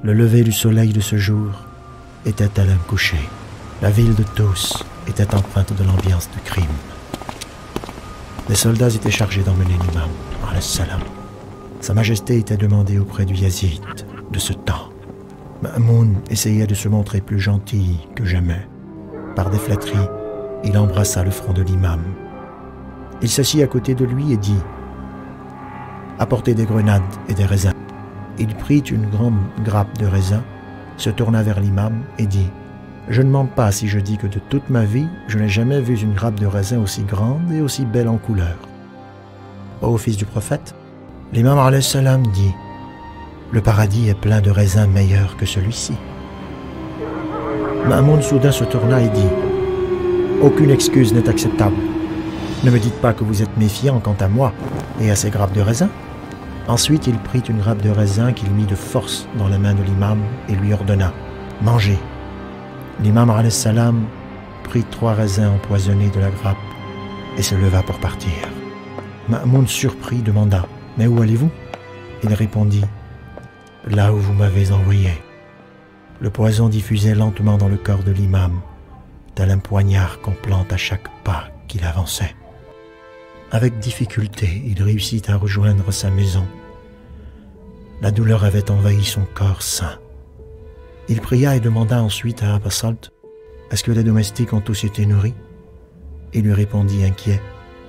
Le lever du soleil de ce jour était à l'un couché. La ville de Tos était empreinte de l'ambiance de crime. Les soldats étaient chargés d'emmener l'imam, alayhi salam. Sa majesté était demandée auprès du Yazid de ce temps. Ma'moun essayait de se montrer plus gentil que jamais. Par des flatteries, il embrassa le front de l'imam. Il s'assit à côté de lui et dit « Apportez des grenades et des raisins. » Il prit une grande grappe de raisins, se tourna vers l'imam et dit « Je ne mens pas si je dis que de toute ma vie, je n'ai jamais vu une grappe de raisins aussi grande et aussi belle en couleur. » Ô fils du prophète, l'imam alayhi salam dit « Le paradis est plein de raisins meilleurs que celui-ci. » Ma'moun soudain se tourna et dit « Aucune excuse n'est acceptable. Ne me dites pas que vous êtes méfiant quant à moi et à ces grappes de raisins. » Ensuite, il prit une grappe de raisin qu'il mit de force dans la main de l'imam et lui ordonna « Mangez !» L'imam alayhi salam prit 3 raisins empoisonnés de la grappe et se leva pour partir. Ma'moun, surpris, demanda « Mais où allez-vous » Il répondit « Là où vous m'avez envoyé. » Le poison diffusait lentement dans le corps de l'imam, tel un poignard qu'on plante à chaque pas qu'il avançait. Avec difficulté, il réussit à rejoindre sa maison. La douleur avait envahi son corps sain. Il pria et demanda ensuite à Abba Salt « Est-ce que les domestiques ont tous été nourris ?» Il lui répondit inquiet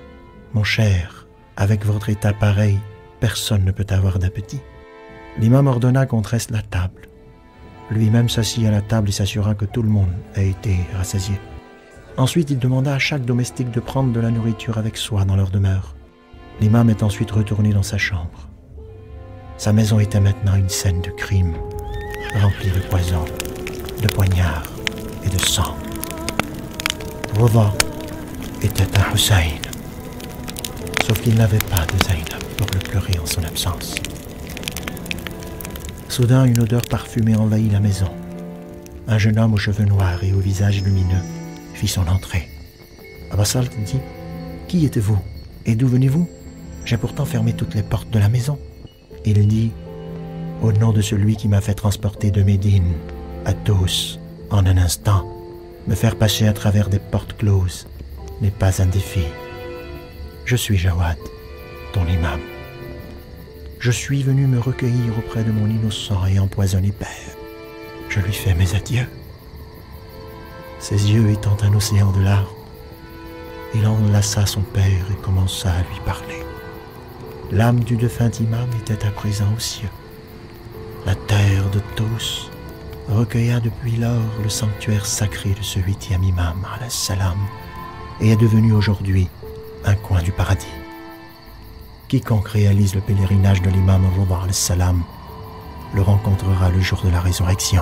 « Mon cher, avec votre état pareil, personne ne peut avoir d'appétit. » L'imam ordonna qu'on dresse la table. Lui-même s'assit à la table et s'assura que tout le monde a été rassasié. Ensuite, il demanda à chaque domestique de prendre de la nourriture avec soi dans leur demeure. L'imam est ensuite retourné dans sa chambre. Sa maison était maintenant une scène de crime, remplie de poison, de poignards et de sang. Rova était un Hussein, sauf qu'il n'avait pas de Zainab pour le pleurer en son absence. Soudain, une odeur parfumée envahit la maison. Un jeune homme aux cheveux noirs et au visage lumineux fit son entrée. Abba Salt dit « Qui êtes-vous et d'où venez-vous? J'ai pourtant fermé toutes les portes de la maison. » Il dit « Au nom de celui qui m'a fait transporter de Médine à Tos en un instant, me faire passer à travers des portes closes n'est pas un défi. Je suis Jawad, ton imam. Je suis venu me recueillir auprès de mon innocent et empoisonné père. Je lui fais mes adieux. » Ses yeux étant un océan de larmes, il enlaça son père et commença à lui parler. L'âme du défunt imam était à présent aux cieux. La terre de Tos recueilla depuis lors le sanctuaire sacré de ce 8e imam, alayhi salam, et est devenu aujourd'hui un coin du paradis. Quiconque réalise le pèlerinage de l'imam alayhi salam le rencontrera le jour de la résurrection.